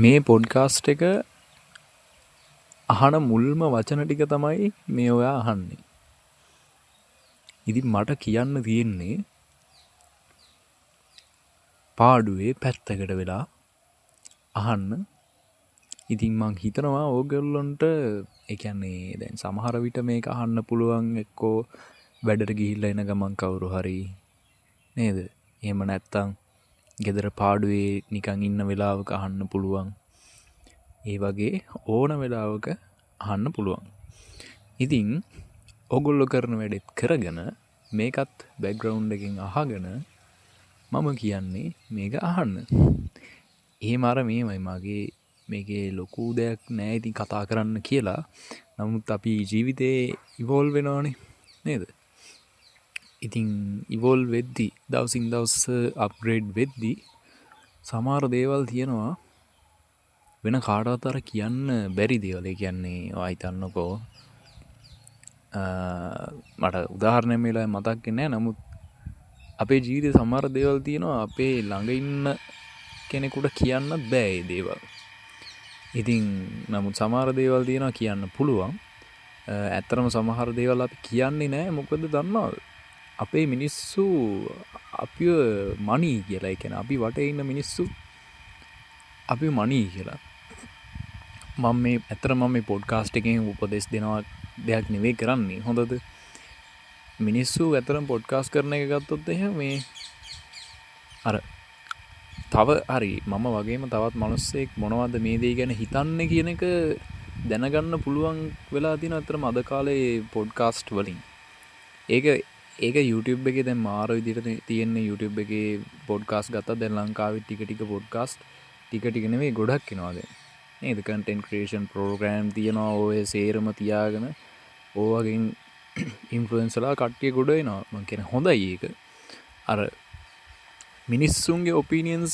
මේ පොඩ්කාස්ට් එක අහන මුල්ම වචන ටික තමයි මේ ඔයා අහන්නේ. ඉතින් මට කියන්න තියෙන්නේ පාඩුවේ පැත්තකට වෙලා අහන්න. ඉතින් මං හිතනවා ඕගොල්ලොන්ට ඒ කියන්නේ දැන් සමහර විට මේක අහන්න පුළුවන් එක්කෝ වැඩට ගිහිල්ලා එන ගමන් කවුරු හරි නේද? එහෙම නැත්තම් ගෙදර පාඩුවේ නිකන් ඉන්න වෙලාවක අහන්න පුළුවන්. ඒ වගේ ඕන වෙලාවක අහන්න පුළුවන්. ඉතින් ඔගොල්ලෝ කරන වැඩෙත් කරගෙන මේකත් බෑග්ග්‍රවුන්ඩ් එකෙන් අහගෙන මම කියන්නේ මේක අහන්න. එහෙම අර මේමයි මගේ මේකේ ලොකු දෙයක් නෑ ඉතින් කතා කරන්න කියලා. නමුත් අපි ජීවිතේ ඉවෝල්ව් වෙනවනේ නේද? ඉතින් ඉවෝල්ව් වෙද්දි දවසින් දවස අප්ග්‍රේඩ් වෙද්දි සමහර දේවල් තියෙනවා වෙන කාටවත් අර කියන්න බැරි දේවල්. ඒ කියන්නේ ඔයා හිතන්නකෝ මට උදාහරණයක් මේ වෙලාවේ මතක් වෙන්නේ නැහැ. නමුත් අපේ ජීවිතේ සමහර දේවල් තියෙනවා අපේ ළඟ ඉන්න කෙනෙකුට කියන්න බෑ ඒ දේවල්. ඉතින් නමුත් සමහර දේවල් තියෙනවා කියන්න පුළුවන්. ඇත්තටම සමහර දේවල් අපි කියන්නේ නැහැ. මොකද දන්නවද? අපේ මිනිස්සු අපිව මනී කියලා. ඒ කියන්නේ අපි වටේ ඉන්න මිනිස්සු අපි මනී කියලා. මම මේ පොඩ්කාස්ට් එකෙන් උපදෙස් දෙනවා දෙයක් නෙවෙයි කරන්නේ. හොඳද? මිනිස්සු ඇත්තටම පොඩ්කාස්ට් කරන එක ගත්තොත් එහෙම මේ අර තව හරි මම වගේම තවත් මිනිස්සෙක් මොනවද මේ දේ ගැන හිතන්නේ කියන එක දැනගන්න පුළුවන් වෙලා තියෙන අතරම අද කාලේ පොඩ්කාස්ට් වලින්. ඒක YouTube එකේ දැන් මාර විදිහට තියෙන YouTube එකේ පොඩ්කාස්ට් ගත්තා. දැන් ලංකාවේ ටික ටික පොඩ්කාස්ට් ටික නෙවෙයි ගොඩක් එනවා දැන්. නේද? content creation program තියනවා. ඔය සේරම තියාගෙන ඕවගෙන් ඉන්ෆ්ලුවෙන්සර්ලා කට්ටිය ගොඩ එනවා. මම කියන්නේ හොඳයි ඒක. අර මිනිස්සුන්ගේ ඔපිනියන්ස්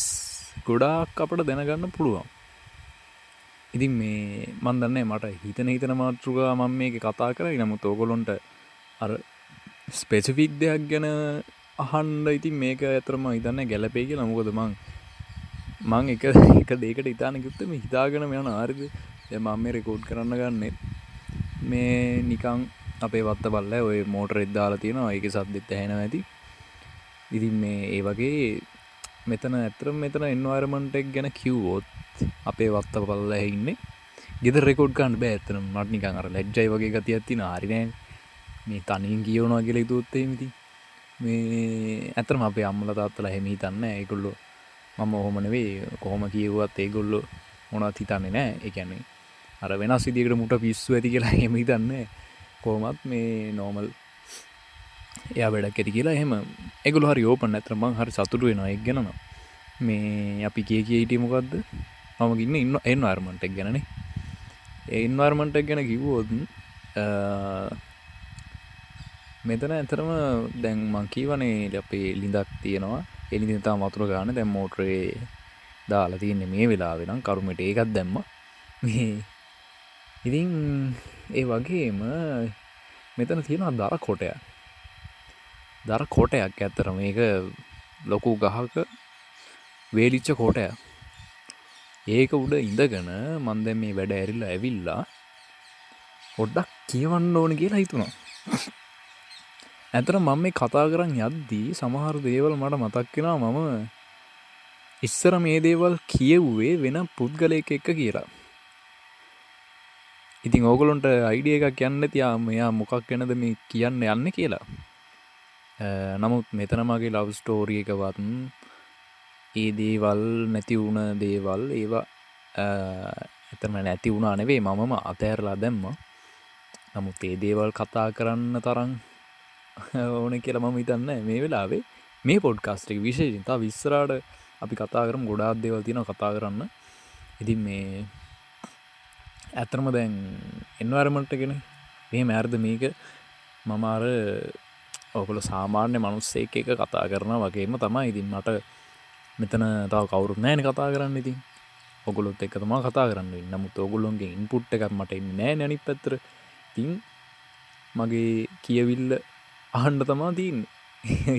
ගොඩාක් අපට දැනගන්න පුළුවන්. ඉතින් මේ මන් දන්නේ මට හිතන මාතෘකා මම මේක කතා කරයි. නමුත් ඕගොල්ලොන්ට අර ස්පෙસિෆික් දෙයක් ගැන අහන්න ඉතින් මේක ඇත්තටම හිතන්නේ ගැළපෙයි කියලා. මොකද මං එක දෙයකට හිතාන කිව්වොත් මේ හිතාගෙන යන හරියද? දැන් මම මේ රෙකෝඩ් කරන්න ගන්නෙ මේ නිකන් අපේ වත්ත බල්ලයි ඔය මෝටරෙත් දාලා තියෙනවා. ඒකේ සද්දෙත් ඇහෙනවා ඇති. ඉතින් මේ ඒ වගේ මෙතන එන්වයරන්මන්ට් එක ගැන කිව්වොත් අපේ වත්ත බල්ලා ඉන්නේ. ගෙදර රෙකෝඩ් කරන්න බෑ ඇත්තටම. මට නිකන් අර ලැජ්ජයි වගේ ගතියක් තියෙනවා. හරි නෑ. මේ තනියෙන් කියවනවා කියලා හිතුවොත් එහෙම ඉතින් මේ ඇත්තටම අපේ අම්මලා තාත්තලා එහෙම හිතන්නේ නෑ. ඒගොල්ලෝ මම ඔහොම නෙවෙයි කොහොම කියෙව්වත් ඒගොල්ලෝ මොනවත් හිතන්නේ නෑ. ඒ කියන්නේ අර වෙනස් විදියකට මුට පිස්සු ඇති කියලා එහෙම හිතන්නේ කොහොමත් මේ නෝමල් එයා වැඩක් ඇති කියලා එහෙම ඒගොල්ලෝ හරි ඕපන්. නැත්නම් මං හරි සතුටු වෙනවා ඒක ගැන. මේ අපි කිය හිටියේ මොකද්ද? මම කින්නේ එන්වයරන්මන්ට් එක ගැනනේ. ඒ එන්වයරන්මන්ට් එක ගැන කිව්වොත් මෙතන ඇතරම දැන් මං කීවනේ අපේ ලිඳක් තියෙනවා. ඒ ලිඳින් තාම වතුර ගන්න. දැන් මෝටරේ දාලා තියෙන්නේ මේ වෙලාවේ නම් කරුමෙට ඒකත් දැම්මා. මේ ඉතින් ඒ වගේම මෙතන තියෙනවා දර කොටයක්. දර කොටයක් ඇත්තටම මේක ලොකු ගහක වේලිච්ච කොටයක්. ඒක උඩ ඉඳගෙන මම දැන් මේ වැඩ ඇරිලා ඇවිල්ලා පොඩ්ඩක් කියවන්න ඕනේ කියලා හිතුණා. ඇත්තටම මම මේ කතා කරන් යද්දී සමහර දේවල් මට මතක් වෙනවා. මම ඉස්සර මේ දේවල් කියෙව්වේ වෙන පුද්ගලයෙක් එක්ක කියලා. ඉතින් ඕගොල්ලන්ට අයිඩියා එකක් යන්න තියා මෙයා මොකක් ගැනද මේ කියන්න යන්නේ කියලා. නමුත් මෙතන මගේ ලව් ස්ටෝරි එකවත් ඒ දේවල් නැති වුණ දේවල් ඒවා ඇත්තම නැති වුණා නෙවෙයි මමම අතහැරලා දැම්මා. නමුත් ඒ දේවල් කතා කරන්න තරම් ඕනේ කියලා මම හිතන්නේ මේ වෙලාවේ මේ පොඩ්කාස්ට් එක විශේෂයෙන්. තව ඉස්සරහට අපි කතා කරමු ගොඩාක් දේවල් තියෙනවා කතා කරන්න. ඉතින් මේ ඇත්තම දැන් එන්වයරන්මන්ට් එකනේ. මෙහෙම හරිද මේක මම අර ඔයගොල්ලෝ සාමාන්‍ය මිනිස්සෙක් එක්ක කතා කරනවා වගේම තමයි. ඉතින් මට මෙතන තව කවුරුත් නැහැනේ කතා කරන්න. ඉතින් ඔයගොල්ලොත් එක්ක තමයි කතා කරන්න වෙන්නේ. නමුත් ඔයගොල්ලොන්ගේ ඉන්පුට් එකක් මට එන්නේ නැහැනේ අනිත් පැත්තට. ඉතින් මගේ කියවිල්ල අහන්න තමයි තියෙන්නේ.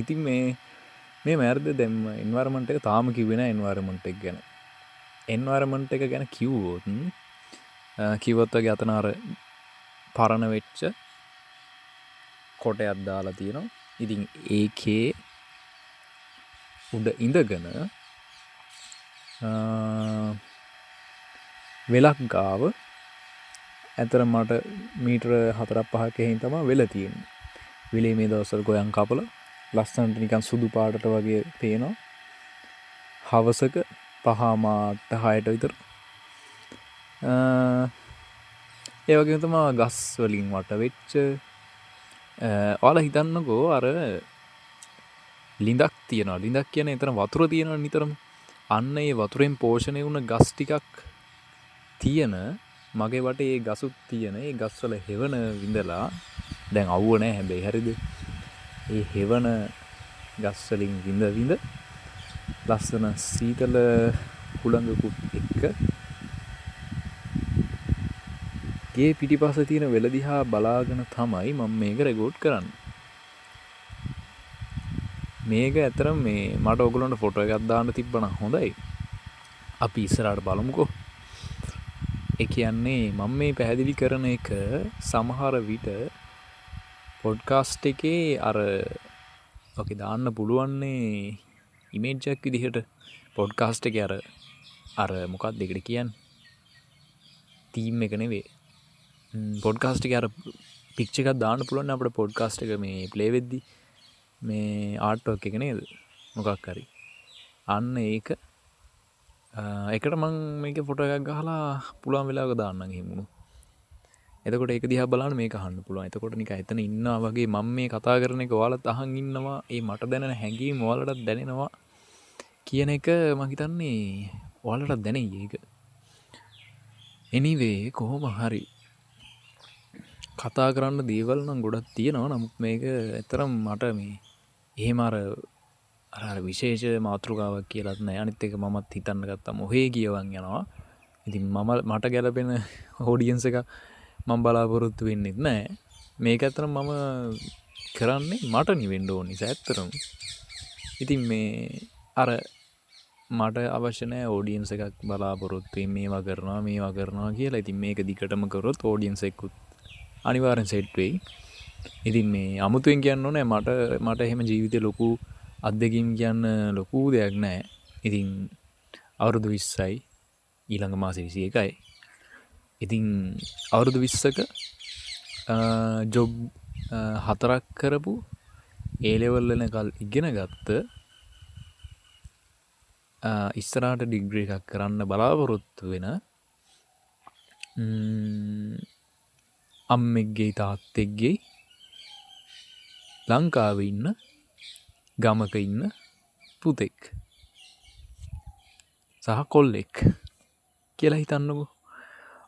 ඉතින් මේ මෑරද දැන් එන්වයරන්මන්ට් එක තාම කිව්වේ නැහැ එන්වයරන්මන්ට් එක ගැන. එන්වරමන්ට් එක ගැන කිව්වොත් වගේ අතන අර පරණ වෙච්ච කොටයක් දාලා තියෙනවා. ඉතින් ඒකේ උඩ ඉඳගෙන වෙලක් ගාව ඇතර මට මීටර 4-5 හින් තමයි වෙලා තියෙන්නේ. විලේ මේ දවස්වල ගොයන් කපල ලස්සනට නිකන් සුදු පාටට වගේ පේනවා. හවසක 5:06ට විතර. ඒ වගේම තමයි ගස් වලින් වට වෙච්ච ඔයාලා හිතන්නකෝ අර ලිඳක් තියෙනවා. ලිඳක් කියන්නේ එතන වතුර තියෙනවා නිතරම. අන්න ඒ වතුරෙන් පෝෂණය වුණ ගස් ටිකක් තියෙන මගේ වටේ ඒ ගසුත් තියෙන ඒ ගස්වල හෙවන විඳලා දැන් අවුව නැහැ හැබැයි හරිද? ඒ හෙවන ගස් වලින් විඳ ලස්සන සීතල හුළඟකුත් එක්ක ගේ පිටිපස්ස තියෙන වෙල දිහා බලාගෙන තමයි මම මේක රෙකෝඩ් කරන්නේ. මේක ඇත්තටම මේ මට ඔයගොල්ලන්ට ෆොටෝ එකක් දාන්න තිබ්බනම් හොඳයි. අපි ඉස්සරහට බලමුකෝ. ඒ කියන්නේ මම මේ පැහැදිලි කරන එක සමහර විට පොඩ්කාස්ට් එකේ අර ඔකේ දාන්න පුළුවන්නේ ඉමේජ් එකක් විදිහට. පොඩ්කාස්ට් එකේ අර මොකක්ද ඒකට කියන්නේ? තීම් එක නෙවෙයි. පොඩ්කාස්ට් එකේ අර පික්චර් එකක් දාන්න පුළුවන් අපිට පොඩ්කාස්ට් එක මේ ප්ලේ වෙද්දි මේ ආර්ට් වර්ක් එක නේද? මොකක් හරි. අන්න ඒක එකට මම මේක ෆොටෝ එකක් ගහලා පුළුවන් වෙලාවක දාන්නම් එහෙම. එතකොට ඒක දිහා බලන්න මේක අහන්න පුළුවන්. එතකොට නිකන් එතන ඉන්නවා වගේ මම මේ කතා කරන එක ඔයාලත් අහන් ඉන්නවා. ඒ මට දැනෙන හැඟීම් ඔයාලටත් දැනෙනවා කියන එක මම හිතන්නේ ඔයාලටත් දැනෙයි ඒක. anyway කොහොම හරි කතා කරන්න දේවල් නම් ගොඩක් තියෙනවා. නමුත් මේක ඇත්තටම මට මේ එහෙම අර විශේෂ මාතෘකාවක් කියලාත් නෑ. අනිත් එක මමත් හිතන්න ගත්තා මොහේ කියවන් යනවා. ඉතින් මට ගැලපෙන ඔඩියන්ස් එක මම බලාපොරොත්තු වෙන්නෙත් නෑ. මේක ඇත්තටම මම කරන්නේ මට නිවෙන්න ඕන නිසා ඇත්තටම. ඉතින් මේ අර මට අවශ්‍ය නෑ ඔඩියන්ස් එකක් බලාපොරොත්තු වෙමින් මේවා කරනවා කියලා. ඉතින් මේක දිගටම කරොත් ඔඩියන්ස් එකකුත් අනිවාර්යෙන් සෙට් වෙයි. ඉතින් මේ අමුතුවෙන් කියන්න ඕනේ මට එහෙම ජීවිතේ ලොකු අත්දැකීම් කියන්න ලොකු දෙයක් නැහැ. ඉතින් අවුරුදු 20යි ඊළඟ මාසේ 21යි. ඉතින් අවුරුදු 20ක ජොබ් 4ක් කරපු A level වෙනකල් ඉගෙන ගත්ත ඉස්සරහට ඩිග්‍රී එකක් කරන්න බලාපොරොත්තු වෙන අම්මෙක්ගේ තාත්තෙක්ගේ ලංකාවේ ඉන්න ගමක ඉන්න පුතෙක් සහ කොල්ලෙක් කියලා හිතන්නකෝ.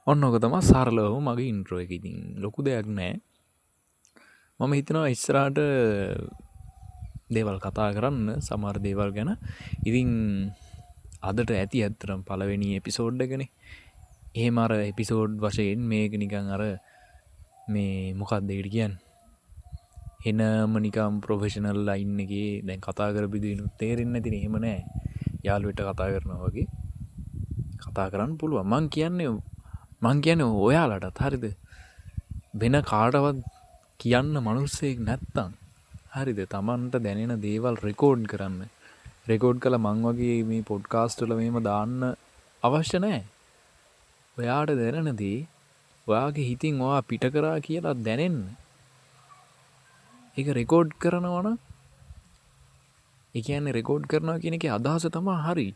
ඔන්න ඔක තමයි සරලව මගේ ඉන්ට්‍රෝ එක. ඉතින් ලොකු දෙයක් නෑ. මම හිතනවා ඉස්සරහට දේවල් කතා කරන්න සමහර දේවල් ගැන. ඉතින් අදට ඇති ඇත්තටම පළවෙනි එපිසෝඩ් එකනේ. එහෙම අර එපිසෝඩ් වශයෙන් මේක නිකන් අර මේ මොකක්ද ඒකට කියන්නේ? එනම නිකම් ප්‍රොෆෙෂනල් ලයින් එකේ දැන් කතා කරපු දිනුත් තේරෙන්නේ නැතිනේ. එහෙම නෑ. යාළුවෙක්ට කතා කරනවා වගේ කතා කරන්න පුළුවන්. මං කියන්නේ ඔයාලටත් හරිද? වෙන කාටවත් කියන්න මිනිස්සෙක් නැත්තම් හරිද? Tamanට දැනෙන දේවල් රෙකෝඩ් කරන්න. රෙකෝඩ් කළා මං වගේ මේ පොඩ්කාස්ට් වල මෙහෙම දාන්න අවශ්‍ය නැහැ. ඔයාට දැනෙන දේ ඔයාගේ හිතින් ඔයා පිට කරා කියලා දැනෙන්න. ඒක රෙකෝඩ් කරනවා නම් ඒ කියන්නේ රෙකෝඩ් කරනවා කියන එකේ අදහස තමයි හරි.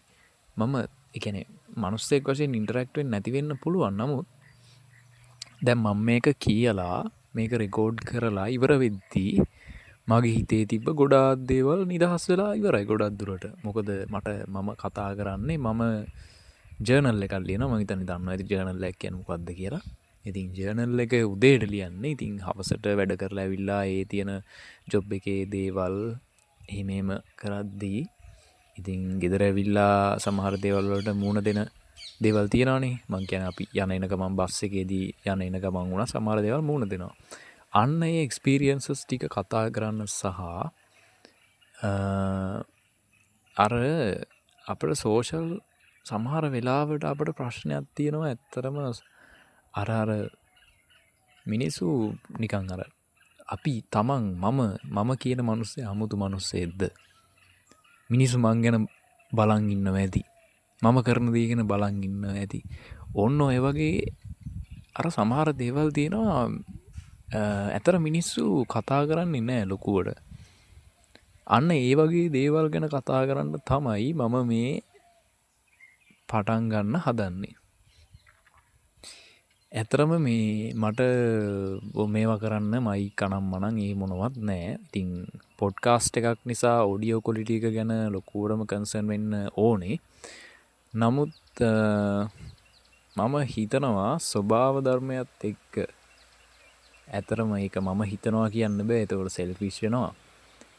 මම ඒ කියන්නේ මිනිස්සෙක් වශයෙන් ඉන්ටරැක්ට් වෙන්න නැති වෙන්න පුළුවන්. නමුත් දැන් මම මේක කියලා මේක රෙකෝඩ් කරලා ඉවර වෙද්දී මගේ හිතේ තිබ්බ ගොඩාක් දේවල් නිදහස් වෙලා ඉවරයි ගොඩක් දුරට. මොකද මම කතා කරන්නේ මම ජර්නල් එකක් ලියනවා. මම හිතන්නේ දන්නවා ඉතින් ජර්නල් එක කියන්නේ මොකක්ද කියලා. ඉතින් ජර්නල් එක උදේට ලියන්නේ. ඉතින් හවසට වැඩ කරලා ඇවිල්ලා ඒ තියෙන ජොබ් එකේ දේවල් එහෙම කරද්දී ඉතින් ගෙදර ඇවිල්ලා සමහර දේවල් වලට මූණ දෙන දේවල් තියෙනවානේ. මං කියන්නේ අපි යන එන ගමන් බස් එකේදී යන එන ගමන් වුණා සමහර දේවල් මූණ දෙනවා. අන්න ඒ එක්ස්පීරියන්සස් ටික කතා කරන්න සහ අර අපේ සෝෂල් සමහර වෙලාවට අපට ප්‍රශ්නයක් තියෙනවා ඇත්තරම අර මිනිස්සු නිකන් අර අපි තමන් මම කියන මිනිස්සේ 아무තු මිනිස්සෙක්ද මිනිස්සු මං ගැන බලන් ඉන්නව ඇති මම කරන දේ ගැන බලන් ඉන්නව ඇති ඔන්න ඔය වගේ අර සමහර දේවල් තියෙනවා ඇතර මිනිස්සු කතා කරන්නේ නැහැ ලොකුවට අන්න ඒ වගේ දේවල් ගැන කතා කරන්න තමයි මම මේ පටන් ගන්න හදන්නේ ඇතරම මේ මට මේවා කරන්න මයි කනම් මනං ඒ මොනවත් නෑ ඉතින් පොඩ්කාස්ට් එකක් නිසා ඔඩියෝ කොලිටි එක ගැන ලොකුවටම කන්සර්න් වෙන්න ඕනේ නමුත් මම හිතනවා ස්වභාව ධර්මයත් එක්ක ඇතරම ඒක මම හිතනවා කියන්න බෑ එතකොට සෙල්ෆිෂ් වෙනවා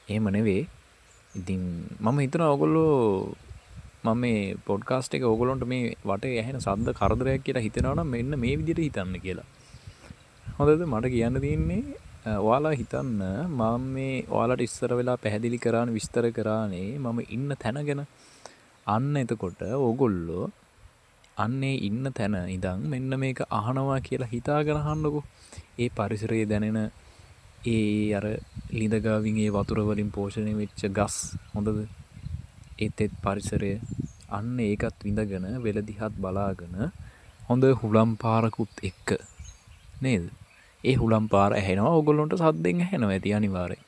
එහෙම නෙවෙයි ඉතින් මම හිතනවා ඔයගොල්ලෝ මම මේ පොඩ්කාස්ට් එක ඕගොල්ලන්ට මේ වටේ ඇහෙන ශබ්ද කරදරයක් කියලා හිතනවා නම් මෙන්න මේ විදිහට හිතන්න කියලා. හොඳද මට කියන්න තියෙන්නේ ඔයාලා හිතන්න මම මේ ඔයාලට ඉස්සර වෙලා පැහැදිලි කරානේ විස්තර කරානේ මම ඉන්න තැන ගැන. අන්න එතකොට ඕගොල්ලෝ අන්නේ ඉන්න තැන ඉඳන් මෙන්න මේක අහනවා කියලා හිතාගෙන අහන්නකෝ. ඒ පරිසරයේ දැනෙන ඒ අර ලිඳ ගාවින් ඒ වතුර වලින් පෝෂණය වෙච්ච ගස් හොඳද? ඒත් පරිසරය අන්න ඒකත් විඳගෙන වෙල දිහත් බලාගෙන හොඳ හුලම් පාරකුත් එක්ක නේද? ඒ හුලම් පාර ඇහෙනවා ඕගොල්ලන්ට සද්දෙන් ඇහෙනවා ඇති අනිවාර්යෙන්.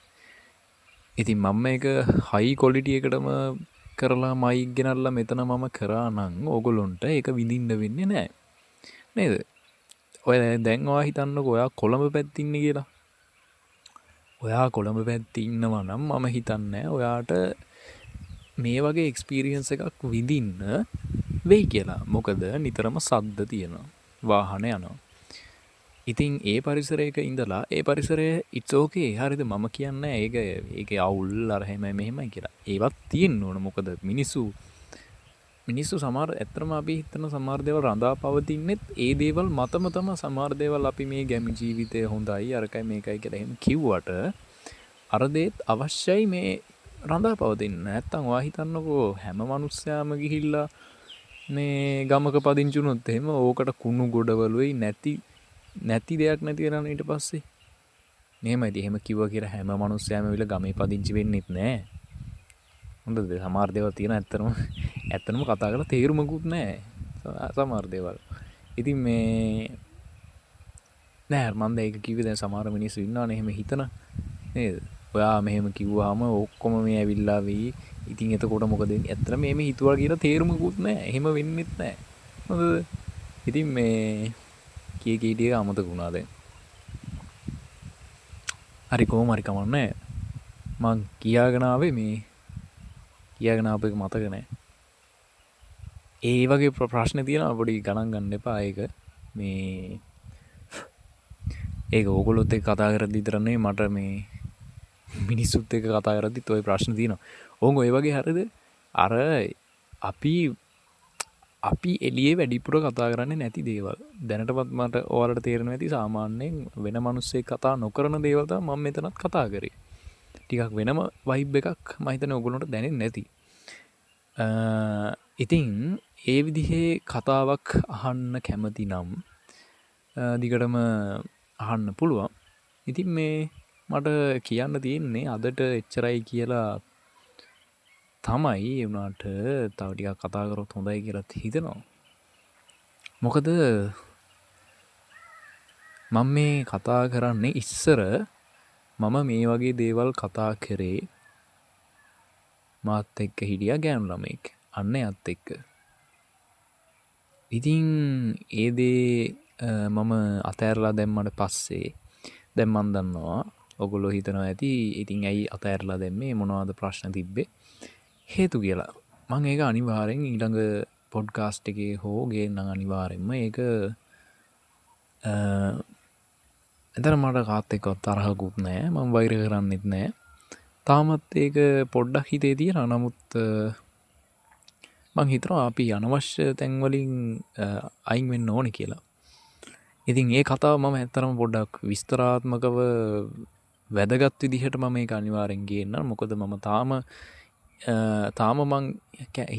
ඉතින් මම මේක හයි ක්වොලිටි එකටම කරලා මයික් ගෙනල්ලා මෙතන මම කරා නම් ඕගොල්ලන්ට ඒක විඳින්න වෙන්නේ නැහැ. නේද? ඔය දැන් ඔයා හිතන්නකෝ ඔයා කොළඹ පැත්තේ ඉන්නේ කියලා. ඔයා කොළඹ පැත්තේ ඉන්නවා නම් මම හිතන්නේ ඔයාට මේ වගේ එක්ස්පීරියන්ස් එකක් විඳින්න වෙයි කියලා. මොකද නිතරම සද්ද තියෙනවා. වාහන යනවා. ඉතින් ඒ පරිසරයක ඉඳලා ඒ පරිසරය it's okay. හරිද? මම කියන්නේ ඒකේ අවුල් අර හැම මෙහෙමයි කියලා. ඒවත් තියෙන්න ඕන. මොකද මිනිස්සු සමහර ඇත්තටම අපි හිතන සමහර දේවල් රඳා පවතින්නෙත් ඒ දේවල් මතම තම සමහර දේවල් අපි මේ ගැමි ජීවිතය හොඳයි අරකයි මේකයි කියලා එහෙම කිව්වට අර දේත් අවශ්‍යයි මේ රඳා පවතින්න. නැත්තම් ඔයා හිතන්නකෝ හැම මිනිස්සයාම ගිහිල්ලා මේ ගමක පදිංචි වුණොත් එහෙම ඕකට කුණු ගොඩවලුයි නැති දෙයක් නැති වෙනවා ඊට පස්සේ. මෙහෙමයි. එහෙම කිව්වා කියලා හැම මිනිස්සයාම විල ගමේ පදිංචි වෙන්නෙත් නෑ. හොඳද? සමහර දේවල් තියෙන ඇත්තනම කතා කරලා තේරුමකුත් නෑ. සමහර දේවල්. ඉතින් මේ නෑ මම ඒක කිව්වේ දැන් සමහර මිනිස්සු ඉන්නවනේ එහෙම හිතන නේද? ඔයා මෙහෙම කිව්වහම ඔක්කොම මේ ඇවිල්ලා වෙයි. ඉතින් එතකොට මොකද වෙන්නේ? ඇත්තටම මේ හිතුවා කියලා තේරුමකුත් නෑ. එහෙම වෙන්නෙත් නෑ. හොඳද? ඉතින් මේ කීක අමතක වුණා දැන්. හරි කොහොම හරි කමන්නේ. මං කියාගෙන ආවේ මේ කියාගෙන ආපු එක මතක නෑ. ඒ වගේ ප්‍රශ්න තියෙනවා පොඩි ගණන් ගන්න එපා ඒක. මේ ඒක ඕගොල්ලොත් එක්ක කතා කරද්දි විතර නෙවෙයි මට මේ මිනිස්සුත් එක්ක කතා කරද්දිත් ওই ප්‍රශ්න තියෙනවා. ඕංග ඔය වගේ හරිද? අර අපි එළියේ වැඩිපුර කතා කරන්නේ නැති දේවල්. දැනටමත් මට ඔයාලට තේරෙනවා ඇති සාමාන්‍යයෙන් වෙන මිනිස්සෙක් කතා නොකරන දේවල් තමයි මම මෙතනත් කතා කරේ. ටිකක් වෙනම වයිබ් එකක් මම හිතන්නේ ඔයගොල්ලන්ට දැනෙන්නේ නැති. ඉතින් ඒ විදිහේ කතාවක් අහන්න කැමති නම් දිගටම අහන්න පුළුවන්. ඉතින් මේ මට කියන්න තියෙන්නේ අදට එච්චරයි කියලා තමයි වුණාට තව ටිකක් කතා කරොත් හොඳයි කියලා හිතෙනවා. මොකද මම මේ කතා කරන්නේ ඉස්සර මම මේ වගේ දේවල් කතා කරේ මාත් එක්ක හිටියා ගෑනු ළමෙක්. අන්න එයත් එක්ක. ඉතින් ඒ දේ මම අතෑරලා දැම්මට පස්සේ දැන් මම දන්නවා ඔගොල්ලෝ හිතනවා ඇති ඉතින් ඇයි අතෑරලා දැම්මේ මොනවද ප්‍රශ්න තිබ්බේ හේතු කියලා. මම ඒක අනිවාර්යෙන් ඊළඟ පොඩ්කාස්ට් එකේ හෝ ගේන්නම් අනිවාර්යෙන්ම ඒක එතන මට කාත් එක්කවත් තරහකුත් නැහැ. මම වෛර කරන්නෙත් නැහැ. තාමත් ඒක පොඩ්ඩක් හිතේ තියෙනවා. නමුත් මං හිතනවා අපි අනවශ්‍ය තැන් වලින් අයින් වෙන්න ඕනේ කියලා. ඉතින් ඒ කතාව මම ඇත්තටම පොඩ්ඩක් විස්තරාත්මකව වැදගත් විදිහට මම මේක අනිවාර්යෙන් ගේන්නම්. මොකද මම තාම තාම මං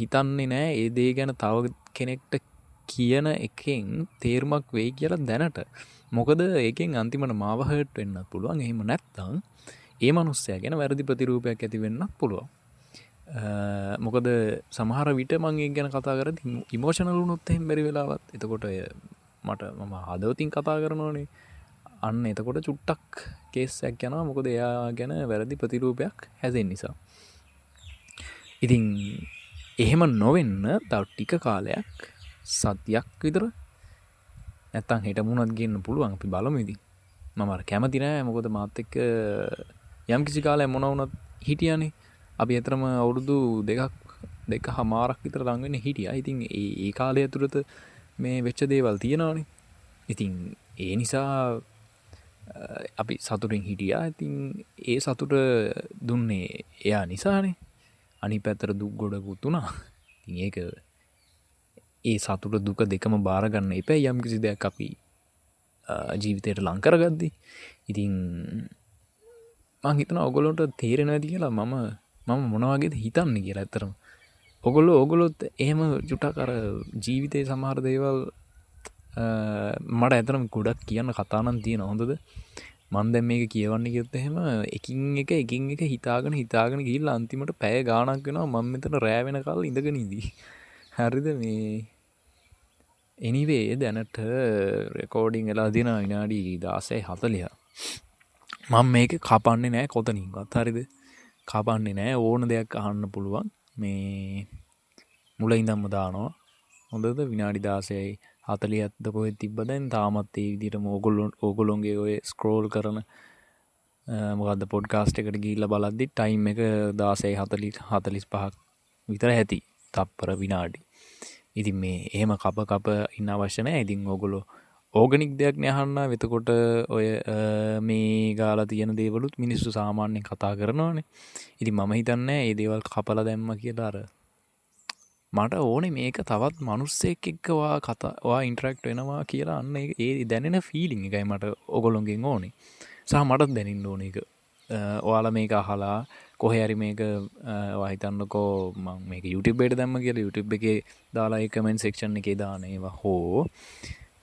හිතන්නේ නෑ ඒ දේ ගැන තව කෙනෙක්ට කියන එකෙන් තේරුමක් වෙයි කියලා දැනට. මොකද ඒකෙන් අන්තිමට මාව හර්ට් වෙන්නත් පුළුවන්. එහෙම නැත්නම් ඒ මනුස්සයා ගැන වැරදි ප්‍රතිරූපයක් ඇති වෙන්නත් පුළුවන්. මොකද සමහර විට මං ඒක ගැන කතා කරද්දී ඉමෝෂනල් වුණොත් එහෙම බැරි වෙලාවත් එතකොට මට මම හදවතින් කතා කරනෝනේ. අන්න එතකොට චුට්ටක් කේස් එකක් යනවා. මොකද එයා ගැන වැරදි ප්‍රතිරූපයක් හැදෙන නිසා. ඉතින් එහෙම නොවෙන්න තව ටික කාලයක් සතියක් විතර නැත්තම් හෙට මුණත් ගේන්න පුළුවන්. අපි බලමු ඉතින්. මම අර කැමති නෑ. මොකද මාත් එක්ක යම් කිසි කාලයක් මොන වුණත් හිටියානේ. අපි අතරම අවුරුදු දෙකමාරක් විතර ලඟ වෙන්නේ හිටියා. ඉතින් ඒ කාලය ඇතුළත මේ වෙච්ච දේවල් තියෙනවානේ. ඉතින් ඒ නිසා අපි සතුටින් හිටියා. ඉතින් ඒ සතුට දුන්නේ එයා නිසානේ. අනිත් පැත්තට දුක් ගොඩකුත් වුණා. ඉතින් ඒක ඒ සතුට දුක දෙකම බාර ගන්න එපා යම් කිසි දෙයක් අපි ජීවිතයට ලං කරගද්දී. ඉතින් මං හිතනවා ඔයගොල්ලන්ට තේරෙන්නේ නැති කියලා මම මොන වගේද හිතන්නේ කියලා ඇත්තටම. ඔයගොල්ලොත් එහෙම චුට්ටක් අර ජීවිතේ සමහර දේවල් මට ඇත්තටම ගොඩක් කියන්න කතා නම් තියෙනවා. හොඳද? මම දැන් මේක කියවන්න කිව්වොත් එහෙම එකින් එක හිතාගෙන ගිහිල්ලා අන්තිමට පැය ගාණක් වෙනවා මම මෙතන රෑ වෙනකල් ඉඳගෙන ඉඳී. හරිද? මේ anyway දැනට රෙකෝඩින් වෙලා තියෙන විනාඩි 16:40. මම මේක කපන්නේ නැහැ කොතනින්වත්. හරිද? කපන්නේ නැහැ. ඕන දෙයක් අහන්න පුළුවන්. මේ මුල ඉඳන්ම දානවා. හොඳද? විනාඩි 16:40ක්ද කොහෙද තිබ්බ දැන් තාමත් ඒ විදිහටම ඕගොල්ලෝගේ ඔය ස්ක්‍රෝල් කරන මොකද්ද පොඩ්කාස්ට් එකට ගිහිල්ලා බලද්දි ටයිම් එක 16:45ක් විතර ඇති. තප්පර විනාඩි. ඉතින් මේ එහෙම කප ඉන්න අවශ්‍ය නැහැ. ඉතින් ඕගොල්ලෝ ඕගනික් දෙයක් නේ අහන්න. එතකොට ඔය මේ ගාලා තියෙන දේවලුත් මිනිස්සු සාමාන්‍යයෙන් කතා කරනවානේ. ඉතින් මම හිතන්නේ මේ දේවල් කපලා දැම්ම කියලා අර මට ඕනේ මේක තවත් මිනිස්සෙක් එක්ක ඔයා ඉන්ටරැක්ට් වෙනවා කියලා අන්න ඒ දැනෙන ෆීලිං එකයි මට ඕගොල්ලෝගෙන් ඕනේ. සහ මටත් දැනෙන්න ඕනේ ඒක. ඔයාලා මේක අහලා කොහේ හරි මේක ඔයා හිතන්නකෝ මම මේක YouTube එකට දැම්ම කියලා YouTube එකේ දාලා ඒ කමෙන්ට් සෙක්ෂන් එකේ දාන ඒවා හෝ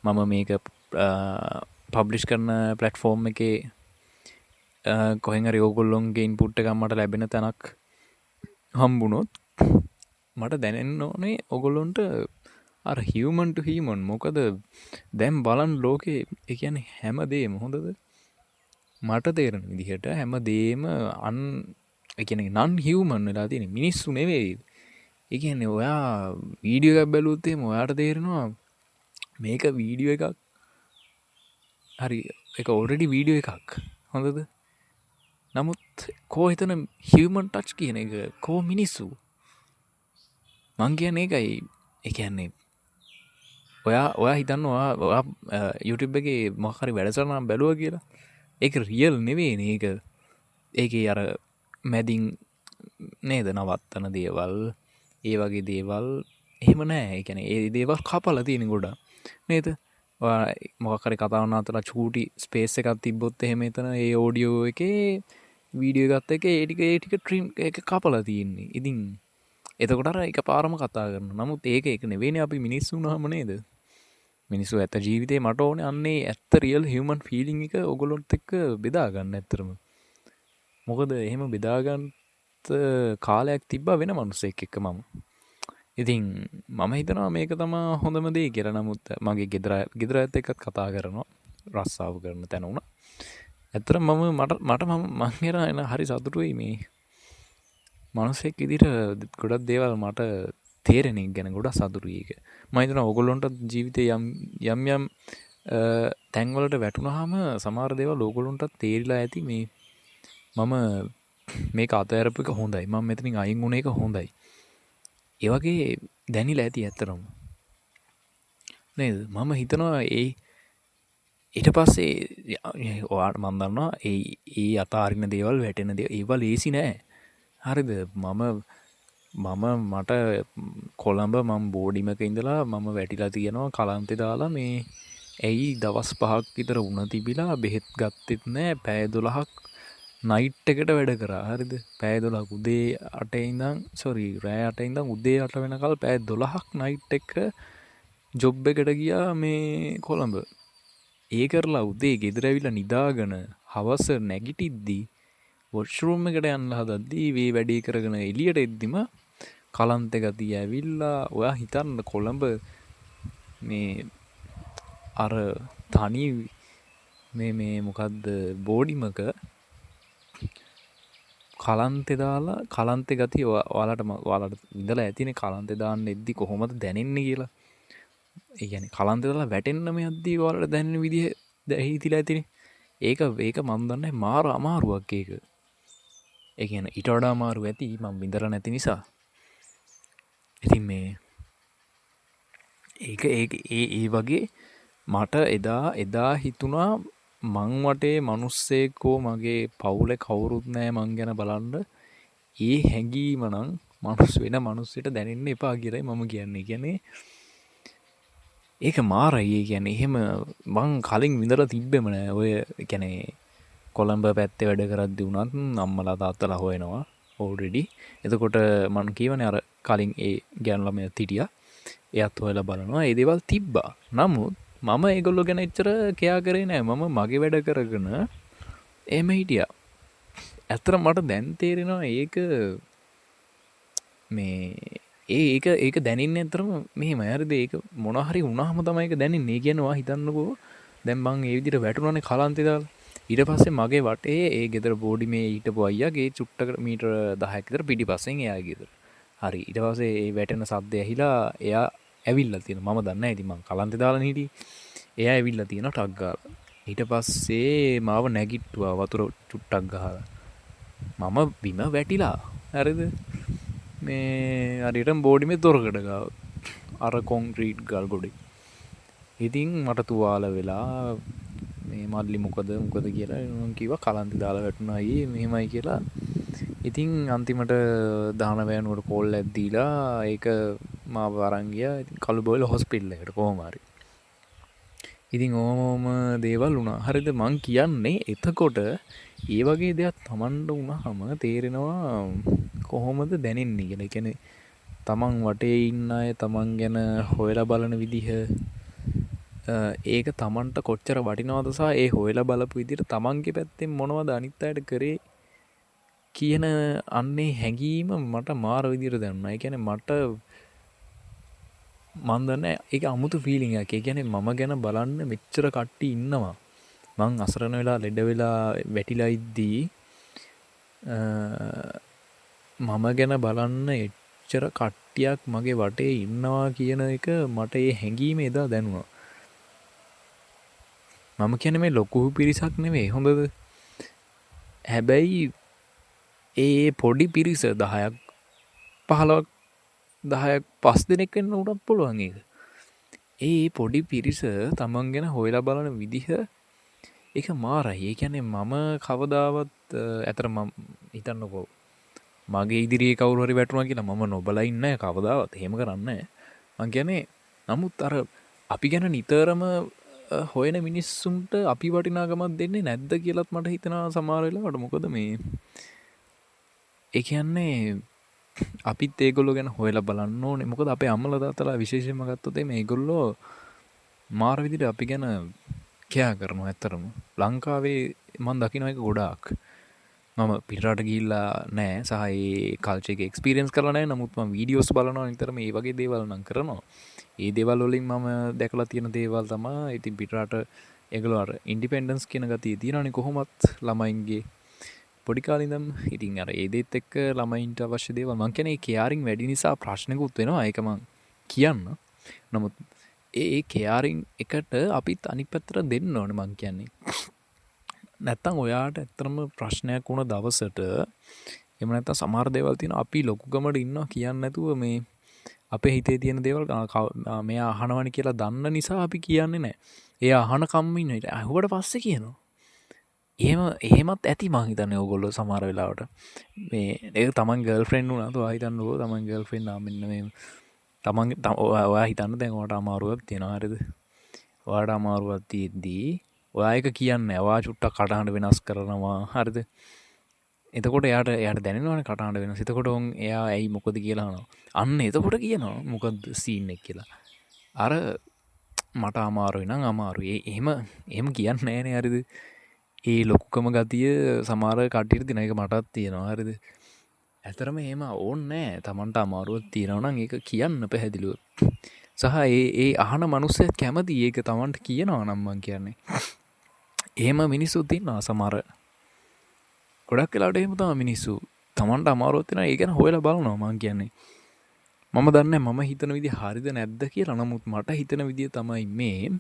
මම මේක පබ්ලිෂ් කරන ප්ලැට්ෆෝම් එකේ කොහෙන් හරි ඕගොල්ලොන්ගේ ඉන්පුට් එකක් මට ලැබෙන තැනක් හම්බුනොත් මට දැනෙන්න ඕනේ ඔගොල්ලොන්ට අර හියුමන් ටු හියුමන්. මොකද දැන් බලන්න ලෝකේ ඒ කියන්නේ හැමදේම හොඳද? මට තේරෙන විදිහට හැමදේම ඒ කියන්නේ නන් හියුමන් වෙලා තියෙන මිනිස්සු නෙවෙයි. ඒ කියන්නේ ඔයා වීඩියෝ එකක් බැලුවොත් එහෙම ඔයාට තේරෙනවා මේක වීඩියෝ එකක්. හරි ඒක ඔල්රෙඩි වීඩියෝ එකක්. හොඳද? නමුත් කෝ හිතන හියුමන් ටච් කියන එක කෝ මිනිස්සු මං කියන්නේ ඒකයි. ඒ කියන්නේ ඔයා හිතන්න ඔයා YouTube එකේ මොකක් හරි වැඩසටහනක් බැලුවා කියලා. ඒක රියල් නෙවෙයිනේ. ඒකේ අර මැදින් නේද නවත්තන දේවල් ඒ වගේ දේවල් එහෙම නෑ. ඒ කියන්නේ ඒ දේවල් කපලා තියෙන ගොඩක් නේද? ඔයා මොකක් හරි කතා වුණා අතලා චූටි ස්පේස් එකක් තිබ්බොත් එහෙම එතන ඒ ඔඩියෝ එකේ වීඩියෝ එකත් එක්ක ඒ ටික ට්‍රිම් එක කපලා තියෙන්නේ. ඉතින් එතකොට අර එකපාරම කතා කරනවා. නමුත් ඒක නෙවෙයිනේ අපි මිනිස්සු වුණාම නේද? මිනිස්සු ඇත්ත ජීවිතේ මට ඕනේ අන්නේ ඇත්ත රියල් හියුමන් ෆීලිං එක ඔයගොල්ලොත් එක්ක බෙදා ගන්න ඇත්තටම. මොකද එහෙම බෙදා ගන්නත් කාලයක් තිබ්බා වෙන මිනිස්සෙක් එක්ක මම. ඉතින් මම හිතනවා මේක තමයි හොඳම දේ කියලා. නමුත් මගේ ගෙදර ඇත්ත එක්කත් කතා කරනවා. රස්සාව කරන තැන උනා. ඇත්තටම මම එන හරි සතුටුයි මේ මනුස්සෙක් විදිහට ගොඩක් දේවල් මට තේරෙන එක ගැන ගොඩක් සතුටුයි ඒක. මම හිතනවා ඕගොල්ලොන්ට ජීවිතේ යම් තැන්වලට වැටුනහම සමහර දේවල් ඕගොල්ලොන්ට තේරිලා ඇති මේ මම මේක අතහැරපු එක හොඳයි. මම මෙතනින් අයින් වුණ එක හොඳයි. ඒ වගේ දැනිලා ඇති ඇත්තටම. නේද? මම හිතනවා ඊට පස්සේ ඔයාට මම දන්නවා ඒ අතාරින දේවල් වැටෙන දේවල් ඒවා ලේසි නෑ. හරිද? මට කොළඹ මම බෝඩිමක ඉඳලා මම වැටිලා තියෙනවා කලන්තේ දාලා මේ ඇයි දවස් 5ක් විතර වුණ තිබිලා බෙහෙත් ගත්තෙත් නෑ. පැය 12ක් නයිට් එකට වැඩ කරා හරිද පැය 12ක් උදේ 8 ඉඳන් රෑ 8 ඉඳන් උදේ 8 වෙනකල් පැය 12ක් නයිට් එක ජොබ් එකට ගියා මේ කොළඹ. ඒ කරලා උදේ ගෙදර ඇවිල්ලා නිදාගෙන හවස නැගිටිද්දි වොෂ්රූම් එකට යන්න හදද්දී මේ වැඩේ කරගෙන එළියට එද්දිම කලන්ත ගතිය ඇවිල්ලා ඔයා හිතන්න කොළඹ මේ අර තනි මේ මොකද්ද බෝඩිමක කලන්තේ දාලා කලන්තේ ගතිය ඔයාලට ඉඳලා ඇතිනේ කලන්තේ දාන්න එද්දි කොහොමද දැනෙන්නේ කියලා. ඒ කියන්නේ කලන්තේ දාලා වැටෙන්නම යද්දී ඔයාලට දැනෙන විදිහ හිතිලා ඇතිනේ. ඒක මම දන්නේ මාර අමාරුවක් ඒක. ඒ කියන්නේ ඊට වඩා අමාරු ඇති මම විඳලා නැති නිසා. ඉතින් මේ ඒ වගේ මට එදා හිතුණා මං වටේ මිනිස්සෙක්කෝ මගේ පවුලේ කවුරුත් නැහැ මං ගැන බලන්න. ඒ හැඟීම නම් වෙන මිනිස්සෙට දැනෙන්න එපා කියලායි මම කියන්නේ. කියන්නේ ඒක මාරයි. ඒ කියන්නේ එහෙම මං කලින් විඳලා තිබ්බෙම නෑ. ඔය කියන්නේ කොළඹ පැත්තේ වැඩ කරද්දි වුණත් අම්මලා තාත්තලා හොයනවා ඕල්රෙඩි. එතකොට මං කියවනේ අර කලින් ඒ ගෑනු ළමයාත් හිටියා. එයාත් හොයලා බලනවා. ඒ දේවල් තිබ්බා. නමුත් මම ඒගොල්ලෝ ගැන එච්චර කෙයා කරේ නෑ. මම මගේ වැඩ කරගෙන එහෙම හිටියා. ඇත්තට මට දැන් තේරෙනවා ඒක මේ ඒක දැනින්නේ ඇත්තටම මෙහෙම. හරිද? ඒක මොන හරි වුණාම තමයි ඒක දැනෙන්නේ. ඒ කියනවා හිතන්නකෝ දැන් මං ඒ විදිහට වැටුණානේ කලන්තේ දාලා. ඊට පස්සේ මගේ වටේ ඒ ගෙදර බෝඩි මේ හිටපු අයියාගේ චුට්ටකට මීටර 10ක් විතර පිටිපස්සෙන් එයාගේ ගෙදර. හරි. ඊට පස්සේ ඒ වැටෙන සද්දය ඇහිලා එයා ඇවිල්ලා තියෙනවා. මම දන්නේ නැහැ. ඉතින් මං කලන්තේ දාලා හිටියේ. එයා ඇවිල්ලා තියෙනවා ටක් ගාලා. ඊට පස්සේ මාව නැගිට්ටුවා වතුර චුට්ටක් ගහලා. මම බිම වැටිලා. හරිද? මේ හරියටම බෝඩිමේ දොරකඩ ගාව. අර කොන්ක්‍රීට් ගල් ගොඩේ. ඉතින් මට තුවාල වෙලා මේ මල්ලි මොකද කියලා මම කිව්වා කලන්තේ දාලා වැටුණා අයියේ මෙහෙමයි කියලා. ඉතින් අන්තිමට දාන වෑනුවට කෝල් එකක් දීලා ඒක මාව අරන් ගියා. ඉතින් කළුබෝල හොස්පිටල් එකට කොහොම හරි. ඉතින් ඕම දේවල් වුණා. හරිද? මං කියන්නේ එතකොට ඒ වගේ දෙයක් Tamanට වුණාම තේරෙනවා කොහොමද දැනෙන්නේ කියලා. ඒ කියන්නේ Taman වටේ ඉන්න අය Taman ගැන හොයලා බලන විදිහ ඒක Tamanට කොච්චර වටිනවද සහ ඒ හොයලා බලපු විදිහට Tamanගේ පැත්තෙන් මොනවද අනිත් අයට කරේ කියන අන්නේ හැඟීම මට මාර විදිහට දැනුණා. ඒ කියන්නේ මට මන් දන්නේ ඒක අමුතු ෆීලිං එකක්. ඒ කියන්නේ මම ගැන බලන්න මෙච්චර කට්ටිය ඉන්නවා. මං අසරණ වෙලා ලෙඩ වෙලා වැටිලා ඉද්දී මම ගැන බලන්න එච්චර කට්ටියක් මගේ වටේ ඉන්නවා කියන එක මට ඒ හැඟීම එදා දැනුණා. මම කියන්නේ මේ ලොකු පිරිසක් නෙමෙයි හොඳද? හැබැයි ඒ පොඩි පිරිස 10ක් 15ක් 10ක් 5 දෙනෙක් වෙන්න උනත් පුළුවන් ඒක. ඒ පොඩි පිරිස තමන් ගැන හොයලා බලන විදිහ ඒක මාරයි. ඒ කියන්නේ මම කවදාවත් ඇතර මම හිතන්නකෝ මගේ ඉදිරියේ කවුරු හරි වැටුණා කියලා මම නොබලා ඉන්නේ නැහැ කවදාවත්. එහෙම කරන්නේ නැහැ. මං කියන්නේ නමුත් අර අපි ගැන නිතරම හොයන මිනිස්සුන්ට අපි වටිනාකමක් දෙන්නේ නැද්ද කියලාත් මට හිතෙනවා සමහර වෙලාවට. මොකද මේ ඒ කියන්නේ අපිත් ඒගොල්ලෝ ගැන හොයලා බලන්න ඕනේ. මොකද අපේ අම්මලා තාත්තලා විශේෂයෙන්ම ගත්තොත් මේගොල්ලෝ මාර විදිහට අපි ගැන කෙයා කරනවා ඇත්තරම. ලංකාවේ මම දකින්න එක ගොඩාක්. මම පිටරට ගිහිල්ලා නැහැ සහ ඒ කල්චර් එක එක්ස්පීරියන්ස් කරලා නැහැ. නමුත් මම වීඩියෝස් බලනවා නිතරම මේ වගේ දේවල් නම් කරනවා. ඒ දේවල් වලින් මම දැකලා තියෙන දේවල් තමයි ඉතින් පිටරට ඒගොල්ලෝ අර ඉන්ඩිපෙන්ඩන්ස් කියන ගතිය තියෙනවනේ කොහොමත් ළමයින්ගේ පොඩි කාලේ ඉඳන්. ඉතින් අර ඒ දෙත් එක්ක ළමයින්ට අවශ්‍ය දේවල් මං කියන්නේ කෙයාරින් වැඩි නිසා ප්‍රශ්නකුත් වෙනවා. ඒක මං කියන්න. නමුත් ඒ කෙයාරින් එකට අපිත් අනිත් පැත්තට දෙන්න ඕනේ මං කියන්නේ. නැත්තම් ඔයාට ඇත්තටම ප්‍රශ්නයක් වුණ දවසට එහෙම නැත්තම් සමහර දේවල් තියෙනවා අපි ලොකුකමට ඉන්නවා කියන්නේ නැතුව මේ අපේ හිතේ තියෙන දේවල් මෙයා අහනවනි කියලා දන්න නිසා අපි කියන්නේ නැහැ. එයා අහන කම්ම ඉන්න විතර. අහුවට පස්සේ කියනවා. එහෙමත් ඇති මං හිතන්නේ ඕගොල්ලෝ සමහර වෙලාවට. මේ ඒක තමන් ගර්ල්ෆ්‍රෙන්ඩ් වුණාද ඔයා හිතන්නකෝ තමන් ගර්ල්ෆ්‍රෙන්ඩ් මෙන්න මේ තමන් ඔයා හිතන්න දැන් ඔයාට අමාරුවක් තියෙනවා හරිද? ඔයාට අමාරුවක් තියෙද්දී ඔයා එක කියන්නේ ඔයා චුට්ටක් කටහඬ වෙනස් කරනවා හරිද? එතකොට එයාට දැනෙනවනේ කටහඬ වෙනස්. එතකොට එයා ඇයි මොකද කියලා අහනවා. අන්න එතකොට කියනවා මොකද්ද සීන් එක කියලා. අර මට අමාරුයි නම් අමාරුයි. එහෙම කියන්නේ නෑනේ හරිද? ඒ ලොකුකම ගතිය සමහර කට්ටියට තියෙන එක මටත් තියෙනවා හරිද? ඇතරම එහෙම ඕනේ නෑ. Tamanට අමාරුවක් තියෙනවා නම් ඒක කියන්න පැහැදිලිව. සහ ඒ අහන මනුස්සයත් කැමති ඒක Tamanට කියනවා නම් මං කියන්නේ. එහෙම මිනිස්සුත් ඉන්නවා සමහර. ගොඩක් වෙලාවට එහෙම තමයි මිනිස්සු. Tamanට අමාරුවක් තියෙනවා ඒ ගැන හොයලා බලනවා මං කියන්නේ. මම දන්නේ මම හිතන විදිහ හරිද නැද්ද කියලා. නමුත් මට හිතන විදිහ තමයි මේ.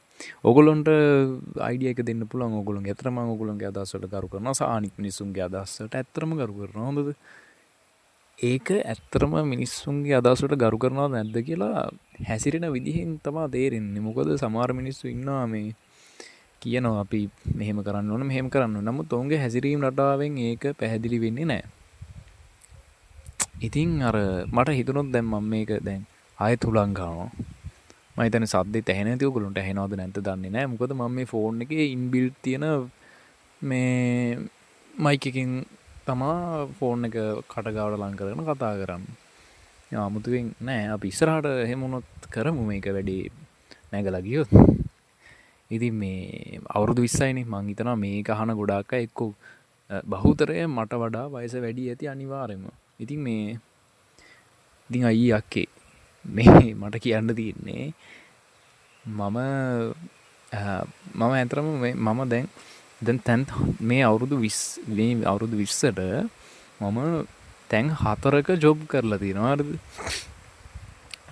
ඕගොල්ලන්ට අයිඩියා එක දෙන්න පුළුවන්. ඕගොල්ලන්ගේ ඇත්තටම මම ඕගොල්ලන්ගේ අදහස් වලට ගරු කරනවා. සානික් මිනිස්සුන්ගේ අදහස් වලට ඇත්තටම ගරු කරනවා. හොඳද? ඒක ඇත්තටම මිනිස්සුන්ගේ අදහස් වලට ගරු කරනවද නැද්ද කියලා හැසිරෙන විදිහෙන් තමයි තේරෙන්නේ. මොකද සමහර මිනිස්සු ඉන්නවා මේ කියනවා අපි මෙහෙම කරන්න ඕන මෙහෙම කරන්න ඕන. නමුත් ඔවුන්ගේ හැසිරීම රටාවෙන් ඒක පැහැදිලි වෙන්නේ නැහැ. ඉතින් අර මට හිතුනොත් දැන් මම මේක දැන් ආයෙත් හුලං ගන්නවා. මම හිතන්නේ සද්දෙත් ඇහෙන්නේ නැති ඔයගොල්ලන්ට ඇහෙනවද නැද්ද දන්නේ නැහැ. මොකද මම මේ ෆෝන් එකේ ඉන්බිල්ට් තියෙන මේ මයික් එකකින් තමා ෆෝන් එක කටගාවට ලං කරගෙන කතා කරන්නේ. 아무තුවෙන් නෑ අපි ඉස්සරහට එහෙම වුණොත් කරමු මේක වැඩි නැගලා ගියොත්. ඉතින් මේ අවුරුදු 20යිනේ මං හිතනවා මේක අහන ගොඩාක් අය එක්ක බහුතරය මට වඩා වයස වැඩි ඇති අනිවාර්යයෙන්ම. ඉතින් මේ ඉතින් අයියේ අක්කේ මේ මට කියන්න තියෙන්නේ මම ඇතරම මම දැන් මේ අවුරුදු 20ට මම තැන් 4ක ජොබ් කරලා තියෙනවා හරිද?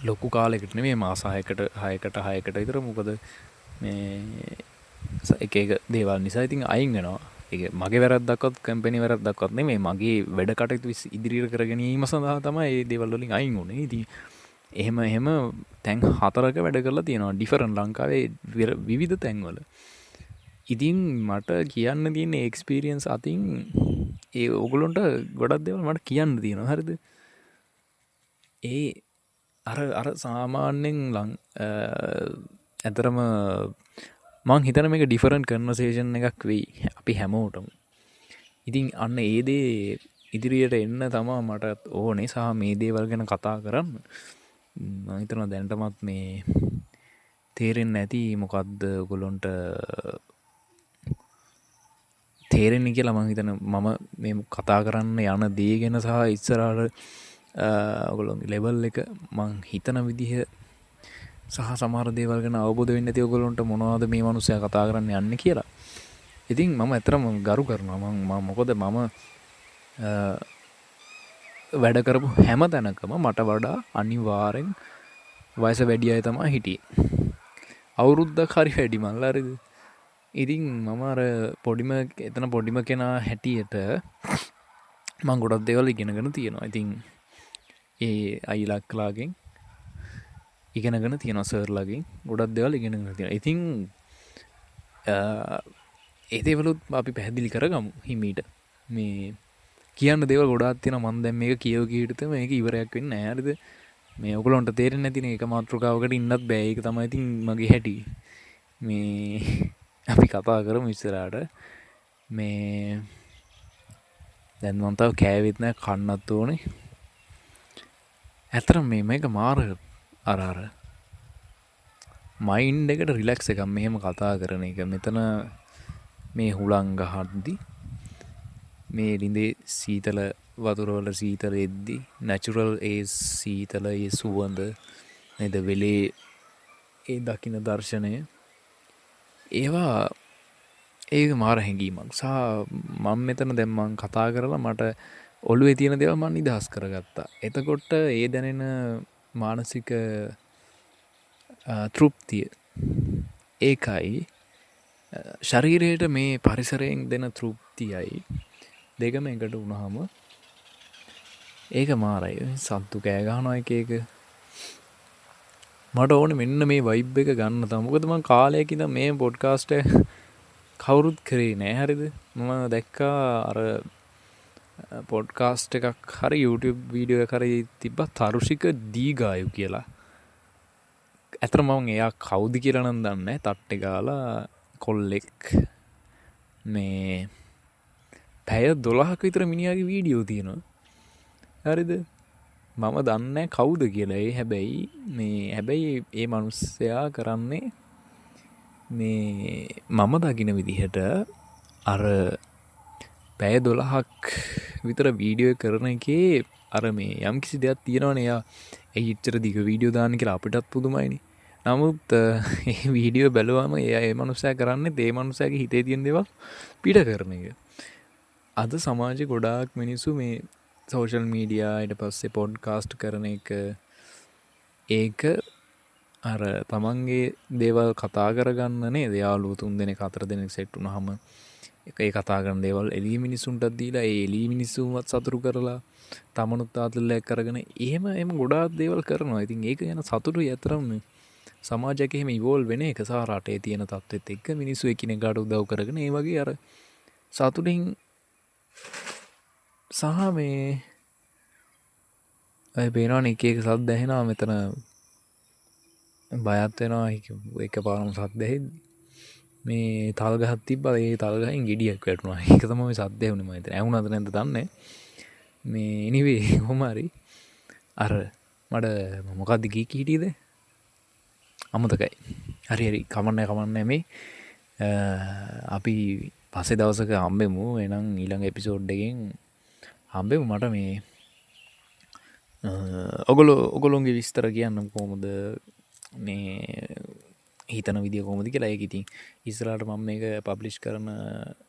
ලොකු කාලයකට නෙමෙයි මාස 6කට විතර. මොකද මේ එක දේවල් නිසා ඉතින් අයින් වෙනවා. ඒක මගේ වැරද්දක්වත් කම්පැනි වැරද්දක්වත් නෙමෙයි. මගේ වැඩ කටයුතු ඉදිරියට කරගෙන යාම සඳහා තමයි මේ දේවල් වලින් අයින් වුනේ. ඉතින් එහෙම තැන් 4ක වැඩ කරලා තියෙනවා. ඩිෆරන්ට් ලංකාවේ විවිධ තැන්වල. ඉතින් මට කියන්න තියෙන එක්ස්පීරියන්ස් අතින් ඒ ඔයගොල්ලන්ට ගොඩක් දේවල් මට කියන්න තියෙනවා හරිද? ඒ අර සාමාන්‍යයෙන් ඇතරම මං හිතන මේක ඩිෆරන්ට් කන්වර්සේෂන් එකක් වෙයි අපි හැමෝටම. ඉතින් අන්න ඒ දේ ඉදිරියට එන්න තමා මට ඕනේ. සහ මේ දේවල් ගැන කතා කරන්න මම හිතනවා දැනටමත් මේ තේරෙන්නේ නැති මොකද්ද ඔයගොල්ලන්ට තේරෙන්නේ කියලා මම හිතන මම මේ කතා කරන්න යන දේ ගැන සහ ඉස්සරහට ඔයගොල්ලන්ගේ ලෙවල් එක මං හිතන විදිහ සහ සමහර දේවල් ගැන අවබෝධ වෙන්නේ නැති ඔයගොල්ලන්ට මොනවද මේ මිනිස්සයා කතා කරන්න යන්නේ කියලා. ඉතින් මම ඇත්තටම ගරු කරනවා. මොකද මම වැඩ කරපු හැම තැනකම මට වඩා අනිවාර්යෙන් වයස වැඩි අය තමයි හිටියේ. අවුරුද්දක් හරි වැඩි මල්ල හරිද? ඉතින් මම අර පොඩිම කෙනා හැටියට මං ගොඩක් දේවල් ඉගෙනගෙන තියෙනවා. ඉතින් ඒ අයිලක්ලාගෙන් ඉගෙනගෙන තියෙනවා, සර්ලාගෙන් ගොඩක් දේවල් ඉගෙනගෙන තියෙනවා. ඉතින් ඒ දේවලුත් අපි පැහැදිලි කරගමු හිමීට. මේ කියන්න දේවල් ගොඩාක් තියෙනවා. මම දැන් මේක කියව කීයට මේක ඉවරයක් වෙන්නේ නැහැ හරිද? මේ ඔයගොල්ලන්ට තේරෙන්නේ නැතිනේ ඒක මාතෘකාවකට ඉන්නත් බෑ. ඒක තමයි ඉතින් මගේ හැටි. මේ අපි කතා කරමු ඉස්සරහට. මේ දැන් මම තව කෑවෙත් නැහැ, කන්නත් ඕනේ. ඇත්තටම මේක මාර අර මයින්ඩ් එකට රිලැක්ස් එකක් මෙහෙම කතා කරන එක. මෙතන මේ හුලං ගහද්දි මේ ළිඳේ සීතල වතුර වල සීතල එද්දි නැචරල් ඒ සීතල ඒ සුවඳ නේද වෙලේ ඒ දකින්න දර්ශනය ඒවා ඒක මාර හැඟීමක්. සහ මම මෙතන දැන් මං කතා කරලා මට ඔළුවේ තියෙන දේවල් මම නිදහස් කරගත්තා. එතකොට ඒ දැනෙන මානසික තෘප්තිය ඒකයි ශරීරයට මේ පරිසරයෙන් දෙන තෘප්තියයි දෙකම එකට වුණාම ඒක මාරයි. සත්තු කෑ ගහනවා එක එක. මට ඕනේ මෙන්න මේ වයිබ් එක ගන්න තමයි. මොකද මම කාලයක ඉඳන් මේ පොඩ්කාස්ට් එක කවුරුත් කරේ නෑ හරිද? මම දැක්කා අර පොඩ්කාස්ට් එකක් හරි YouTube වීඩියෝ එකක් හරි තිබ්බා තරුෂික දීගායු කියලා. ඇත්තටම මම එයා කවුද කියලා නම් දන්නේ නැහැ. තට්ටේ ගාලා කොල්ලෙක් මේ පැය 12ක විතර මිනිහාගේ වීඩියෝ තියෙනවා හරිද මම දන්නේ කවුද කියලා හැබැයි ඒ මිනිස්සයා කරන්නේ මේ මම දකින විදිහට අර පැය 12ක් විතර වීඩියෝ කරන එකේ අර මේ යම් කිසි දෙයක් තියෙනවනේ එයා ඒ ඉච්චර දිග වීඩියෝ දාන්න කියලා අපිටත් පුදුමයිනේ. නමුත් ඒ වීඩියෝ බැලුවම එයා ඒ මනුස්සයා කරන්නේ ඒ මනුස්සයාගේ හිතේ තියෙන දේවල් පිට කරන එක. අද සමාජයේ ගොඩාක් මිනිස්සු මේ සෝෂල් මීඩියා ඊට පස්සේ පොඩ්කාස්ට් කරන එක ඒක අර තමන්ගේ දේවල් කතා කරගන්න නේද යාළුවෝ 3 දෙනෙක් 4 දෙනෙක් සෙට් වුණාම ඒ කතා කරන දේවල් එළිය මිනිස්සුන්ටත් දීලා ඒ එළිය මිනිස්සුන්වත් සතුටු කරලා තමනුත් ආතල්ලයක් කරගෙන එහෙම ගොඩාක් දේවල් කරනවා. ඉතින් ඒක ගැන සතුටුයි අතරම සමාජයක එහෙම ඉවෝල්ව් වෙන එක සහ රටේ තියෙන තත්ත්වෙත් එක්ක මිනිස්සු එකිනෙකාට උදව් කරගෙන ඒ වගේ අර සතුටින් සහ මේ අය පේනවනේ එක සද්ද ඇහෙනවා මෙතන බයත් වෙනවා එකපාරම සද්ද ඇහෙද්දි මේ තල් ගහක් තිබ්බා ඒ තල් ගහෙන් ගෙඩියක් වැටුණා. ඒක තමයි සද්ද ඇහුනේ මම හිතන්නේ. ඇහුණාද නැද්ද දන්නේ මේ anyway කොහොම හරි අර මට මොකක්ද කීකී හිටියේද අමතකයි. හරි කමන්නේ මේ අපි පස්සේ දවසක හම්බෙමු. එහෙනම් ඊළඟ එපිසෝඩ් එකෙන් හම්බෙමු. මට මේ ඔගොල්ලොන්ගේ විස්තර කියන්න කොහොමද මේ හිතන විදිය කොහොමද කියලා. ඒක ඉතින් ඉස්සරහට මම මේක පබ්ලිෂ් කරන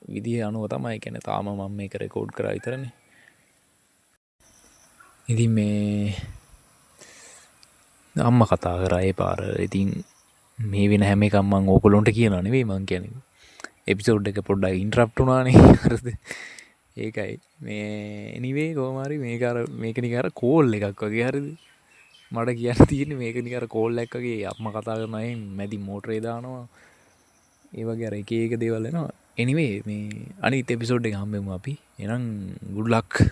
විදිය අනුව තමයි. කියන්නේ තාම මම මේක රෙකෝඩ් කරා විතරනේ. ඉතින් මේ අම්මා කතා කරා ඒ පාර. ඉතින් මේ වෙන හැම එකක්ම මම ඕගොල්ලොන්ට කියනවා නෙවෙයි මං කියන්නේ. එපිසෝඩ් එක පොඩ්ඩක් ඉන්ටරප්ට් වුණානේ. හරිද? ඒකයි මේ anyway කොහොම හරි මේක නිකන් අර කෝල් එකක් වගේ හරිද? මට කියන්න තියෙන්නේ මේක නිකන් අර කෝල් එකක් වගේ අම්මා කතා කරන අය මැදි මෝටරේ දානවා. ඒ වගේ අර එක දේවල් එනවා. anyway මේ අනිත් එපිසෝඩ් එක හම්බෙමු අපි. එහෙනම් good luck.